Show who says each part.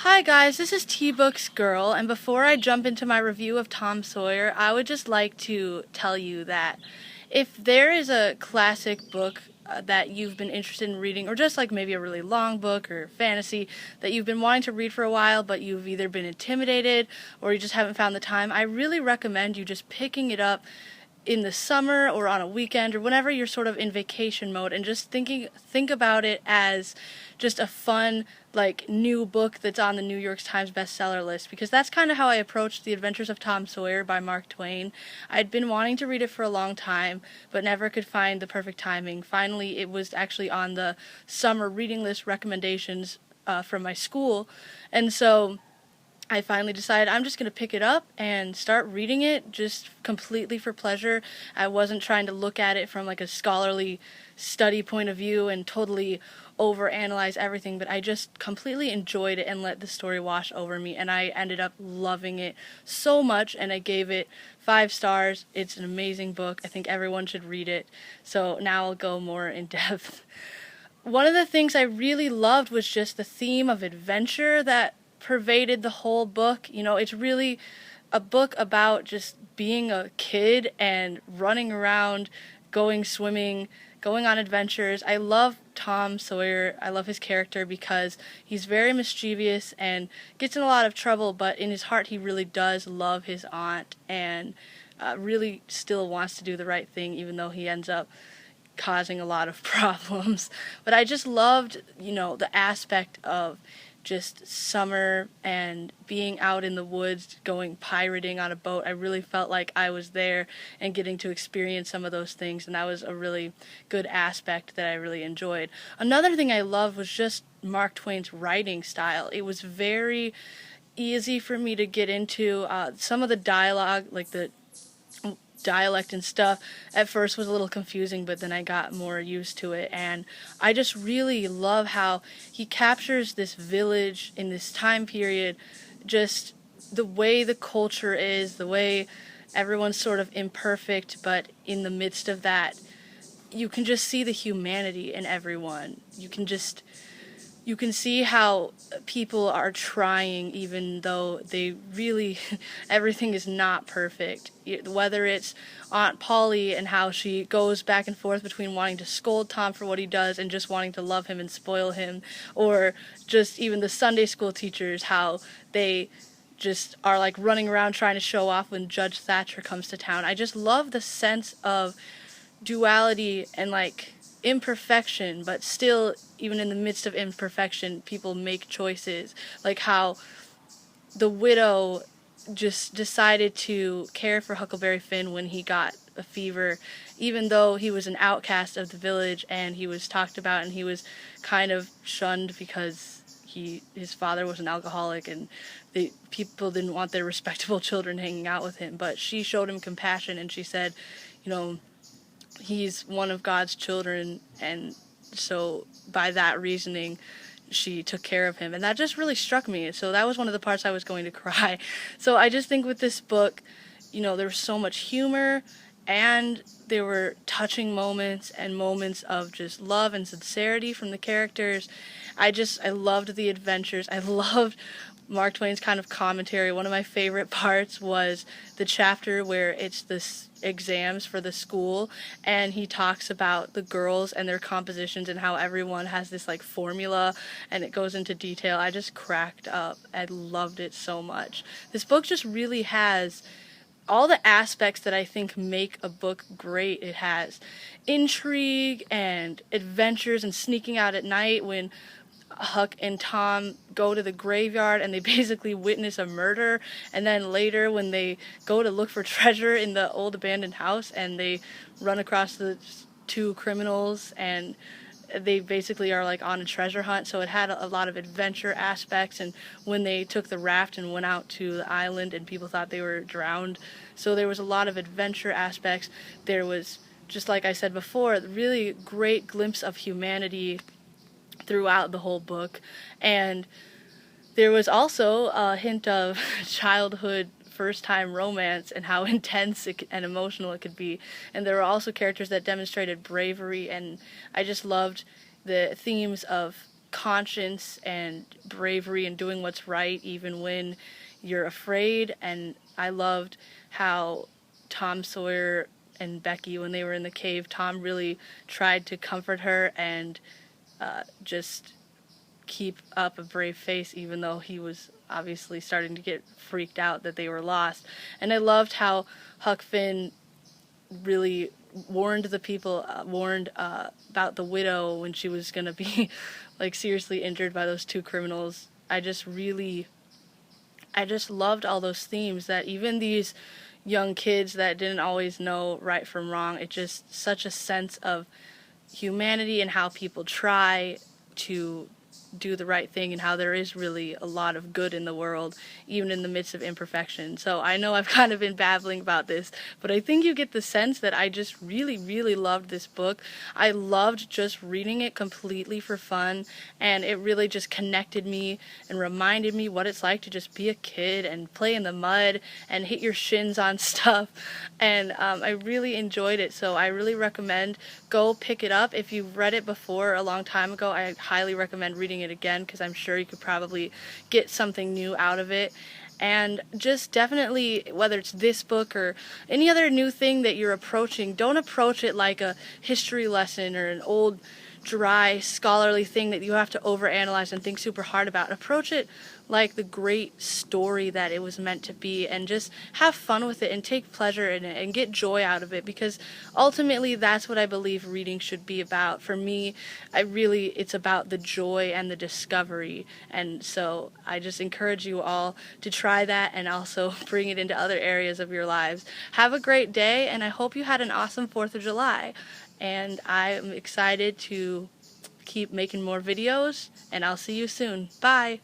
Speaker 1: Hi guys, this is T-Books Girl, and before I jump into my review of Tom Sawyer, I would just like to tell you that if there is a classic book that you've been interested in reading, or just like maybe a really long book or fantasy that you've been wanting to read for a while, but you've either been intimidated or you just haven't found the time, I really recommend you just picking it up in the summer or on a weekend or whenever you're sort of in vacation mode and just think about it as just a fun like new book that's on the New York Times bestseller list, because that's kind of how I approached The Adventures of Tom Sawyer by Mark Twain. I'd been wanting to read it for a long time but never could find the perfect timing. Finally, it was actually on the summer reading list recommendations from my school, and so I finally decided I'm just going to pick it up and start reading it just completely for pleasure. I wasn't trying to look at it from like a scholarly study point of view and totally overanalyze everything, but I just completely enjoyed it and let the story wash over me, and I ended up loving it so much, and I gave it 5 stars. It's an amazing book. I think everyone should read it. So now I'll go more in depth. One of the things I really loved was just the theme of adventure that pervaded the whole book. You know, it's really a book about just being a kid and running around, going swimming, going on adventures. I love Tom Sawyer. I love his character because he's very mischievous and gets in a lot of trouble, but in his heart he really does love his aunt and really still wants to do the right thing, even though he ends up causing a lot of problems. But I just loved, the aspect of just summer and being out in the woods, going pirating on a boat. I really felt like I was there and getting to experience some of those things, and that was a really good aspect that I really enjoyed. Another thing I loved was just Mark Twain's writing style. It was very easy for me to get into. Some of the dialogue, like the dialect and stuff, at first was a little confusing, but then I got more used to it, and I just really love how he captures this village in this time period, just the way the culture is, the way everyone's sort of imperfect, but in the midst of that you can just see the humanity in everyone. You can see how people are trying, even though they really, everything is not perfect. Whether it's Aunt Polly and how she goes back and forth between wanting to scold Tom for what he does and just wanting to love him and spoil him, or just even the Sunday school teachers, how they just are like running around trying to show off when Judge Thatcher comes to town. I just love the sense of duality and like imperfection, but still, even in the midst of imperfection, people make choices. Like how the widow just decided to care for Huckleberry Finn when he got a fever, even though he was an outcast of the village and he was talked about and he was kind of shunned because his father was an alcoholic and the people didn't want their respectable children hanging out with him. But she showed him compassion and she said, he's one of God's children, and so by that reasoning she took care of him, and that just really struck me. So that was one of the parts I was going to cry. So I just think with this book, there was so much humor and there were touching moments and moments of just love and sincerity from the characters. I loved the adventures. I loved Mark Twain's kind of commentary. One of my favorite parts was the chapter where it's this exams for the school, and he talks about the girls and their compositions and how everyone has this like formula, and it goes into detail. I just cracked up. I loved it so much. This book just really has all the aspects that I think make a book great. It has intrigue and adventures and sneaking out at night when Huck and Tom go to the graveyard and they basically witness a murder, and then later when they go to look for treasure in the old abandoned house and they run across the 2 criminals and they basically are like on a treasure hunt. So it had a lot of adventure aspects, and when they took the raft and went out to the island and people thought they were drowned, so there was a lot of adventure aspects. There was, just like I said before, really great glimpse of humanity throughout the whole book, and there was also a hint of childhood first-time romance and how intense and emotional it could be, and there were also characters that demonstrated bravery, and I just loved the themes of conscience and bravery and doing what's right even when you're afraid. And I loved how Tom Sawyer and Becky, when they were in the cave, Tom really tried to comfort her and just keep up a brave face, even though he was obviously starting to get freaked out that they were lost. And I loved how Huck Finn really warned the people, about the widow when she was going to be like seriously injured by those two criminals. I just loved all those themes that even these young kids that didn't always know right from wrong, it just such a sense of humanity and how people try to do the right thing and how there is really a lot of good in the world, even in the midst of imperfection. So I know I've kind of been babbling about this, but I think you get the sense that I just really, really loved this book. I loved just reading it completely for fun, and it really just connected me and reminded me what it's like to just be a kid and play in the mud and hit your shins on stuff. And I really enjoyed it, so I really recommend go pick it up. If you've read it before a long time ago, I highly recommend reading it again, because I'm sure you could probably get something new out of it. And just definitely, whether it's this book or any other new thing that you're approaching, don't approach it like a history lesson or an old dry scholarly thing that you have to overanalyze and think super hard about. Approach it like the great story that it was meant to be, and just have fun with it and take pleasure in it and get joy out of it, because ultimately that's what I believe reading should be about. For me, it's about the joy and the discovery, and so I just encourage you all to try that and also bring it into other areas of your lives. Have a great day, and I hope you had an awesome 4th of July. And I'm excited to keep making more videos, and I'll see you soon. Bye!